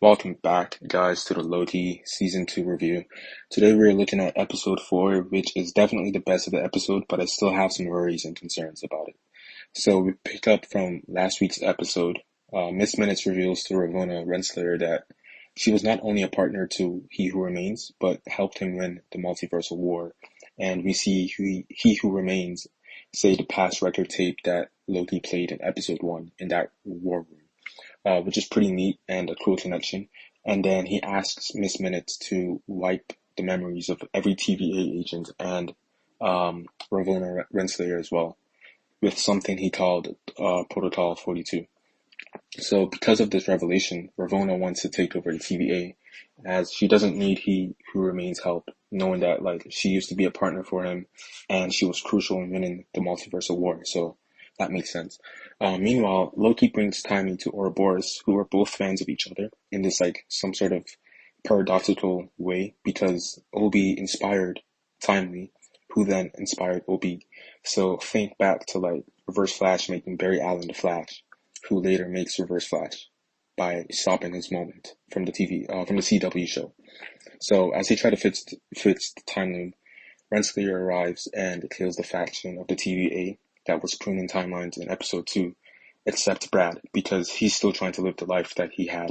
Welcome back, guys, to the Loki Season 2 review. Today we're looking at episode 4, which is definitely the best of the episode, but I still have some worries and concerns about it. So we pick up from last week's episode. Miss Minutes reveals to Ravonna Renslayer that she was not only a partner to He Who Remains, but helped him win the multiversal war. And we see He Who Remains say the past record tape that Loki played in episode 1 in that war room, which is pretty neat and a cool connection. And then he asks Miss Minutes to wipe the memories of every TVA agent and Ravonna Renslayer as well, with something he called Protocol 42. So because of this revelation, Ravonna wants to take over the TVA, as she doesn't need He Who Remains help, knowing that she used to be a partner for him, and she was crucial in winning the multiversal war. So that makes sense. Meanwhile, Loki brings Timely to Ouroboros, who are both fans of each other in this some sort of paradoxical way, because Obi inspired Timely, who then inspired Obi. So think back to Reverse Flash making Barry Allen the Flash, who later makes Reverse Flash by stopping his moment from the CW show. So as they try to fix the time loop, Renslayer arrives and kills the faction of the TVA that was pruning timelines in episode 2, except Brad, because he's still trying to live the life that he had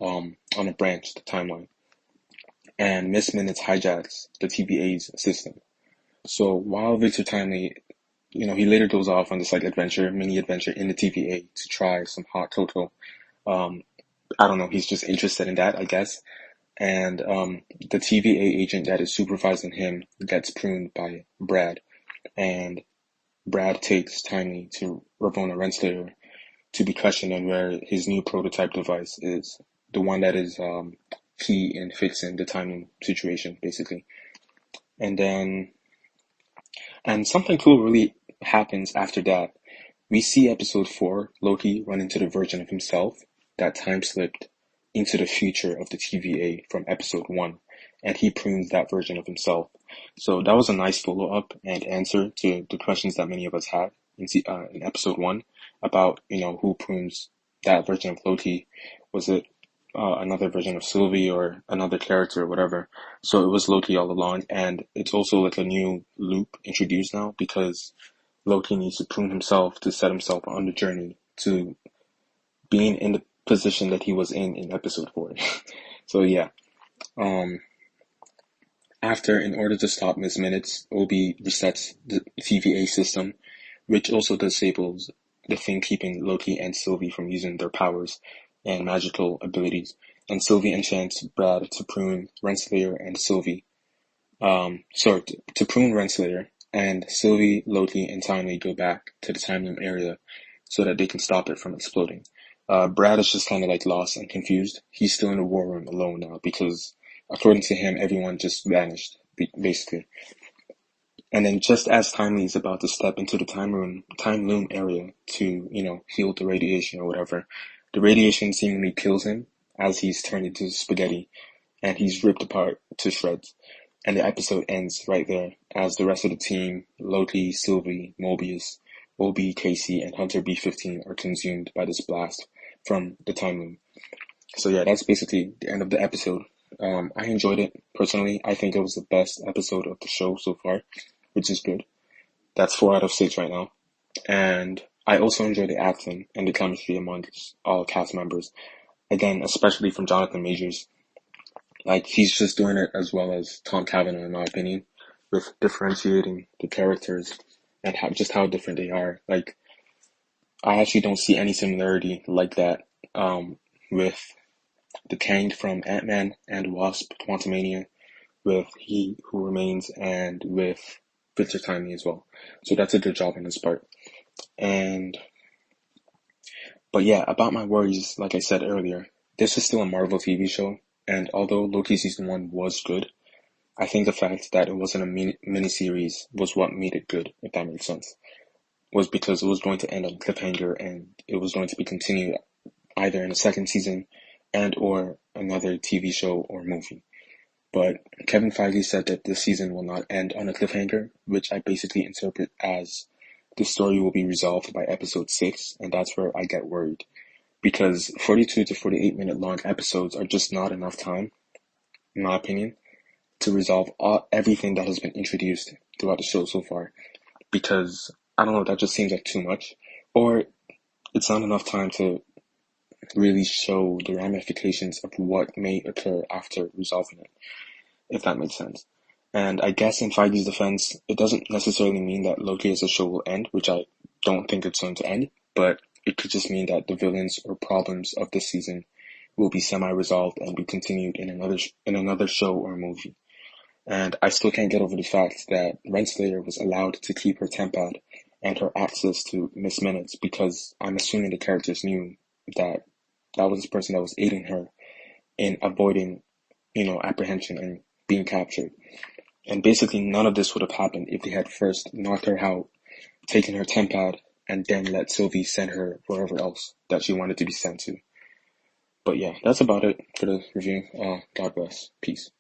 on a branched timeline. And Miss Minutes hijacks the TVA's system. So while Victor Timely, he later goes off on this mini adventure in the TVA to try some hot cocoa. I don't know, he's just interested in that, I guess. And the TVA agent that is supervising him gets pruned by Brad, and Brad takes Timely to Ravonna Renslayer to be questioned on where his new prototype device is, the one that is key in fixing the timing situation, basically. And something cool really happens after that. We see episode 4, Loki run into the version of himself that time slipped into the future of the TVA from episode 1, and he prunes that version of himself. So that was a nice follow-up and answer to the questions that many of us had in episode 1 about, who prunes that version of Loki. Was it another version of Sylvie or another character or whatever? So it was Loki all along, and it's also a new loop introduced now, because Loki needs to prune himself to set himself on the journey to being in the position that he was in episode 4. So yeah. In order to stop Miss Minutes, Obi resets the TVA system, which also disables the thing keeping Loki and Sylvie from using their powers and magical abilities. And Sylvie enchants Brad to prune Renslayer and Sylvie. To prune Renslayer, and Sylvie, Loki, and Timely go back to the time loop area so that they can stop it from exploding. Brad is just kind of lost and confused. He's still in the war room alone now because, according to him, everyone just vanished, basically. And then just as Timely is about to step into the time loom area to, heal the radiation or whatever, the radiation seemingly kills him as he's turned into spaghetti and he's ripped apart to shreds. And the episode ends right there as the rest of the team, Loki, Sylvie, Mobius, OB, Casey, and Hunter B-15 are consumed by this blast from the time loom. So yeah, that's basically the end of the episode. I enjoyed it personally. I think it was the best episode of the show so far, which is good. That's 4 out of 6 right now. And I also enjoy the acting and the chemistry among all cast members. Again, especially from Jonathan Majors. He's just doing it as well as Tom Cavanaugh, in my opinion, with differentiating the characters and how different they are. I actually don't see any similarity like that with the Kang from Ant-Man and Wasp: Quantumania, with He Who Remains, and with Victor Timely as well. So that's a good job on his part. But yeah, about my worries, like I said earlier, this is still a Marvel TV show, and although Loki Season 1 was good, I think the fact that it wasn't a mini-series was what made it good, if that makes sense. Was because it was going to end on Cliffhanger, and it was going to be continued either in a second season and or another TV show or movie. But Kevin Feige said that this season will not end on a cliffhanger, which I basically interpret as the story will be resolved by episode 6, and that's where I get worried. because 42 to 48-minute long episodes are just not enough time, in my opinion, to resolve everything that has been introduced throughout the show so far. Because, I don't know, that just seems like too much. Or it's not enough time to really show the ramifications of what may occur after resolving it, if that makes sense. And I guess in Feige's defense, it doesn't necessarily mean that Loki as a show will end, which I don't think it's going to end, but it could just mean that the villains or problems of this season will be semi-resolved and be continued in another show or movie. And I still can't get over the fact that Renslayer was allowed to keep her tempad and her access to Miss Minutes, because I'm assuming the characters knew that that was the person that was aiding her in avoiding, apprehension and being captured. And basically none of this would have happened if they had first knocked her out, taken her tempad, and then let Sylvie send her wherever else that she wanted to be sent to. But yeah, that's about it for the review. God bless. Peace.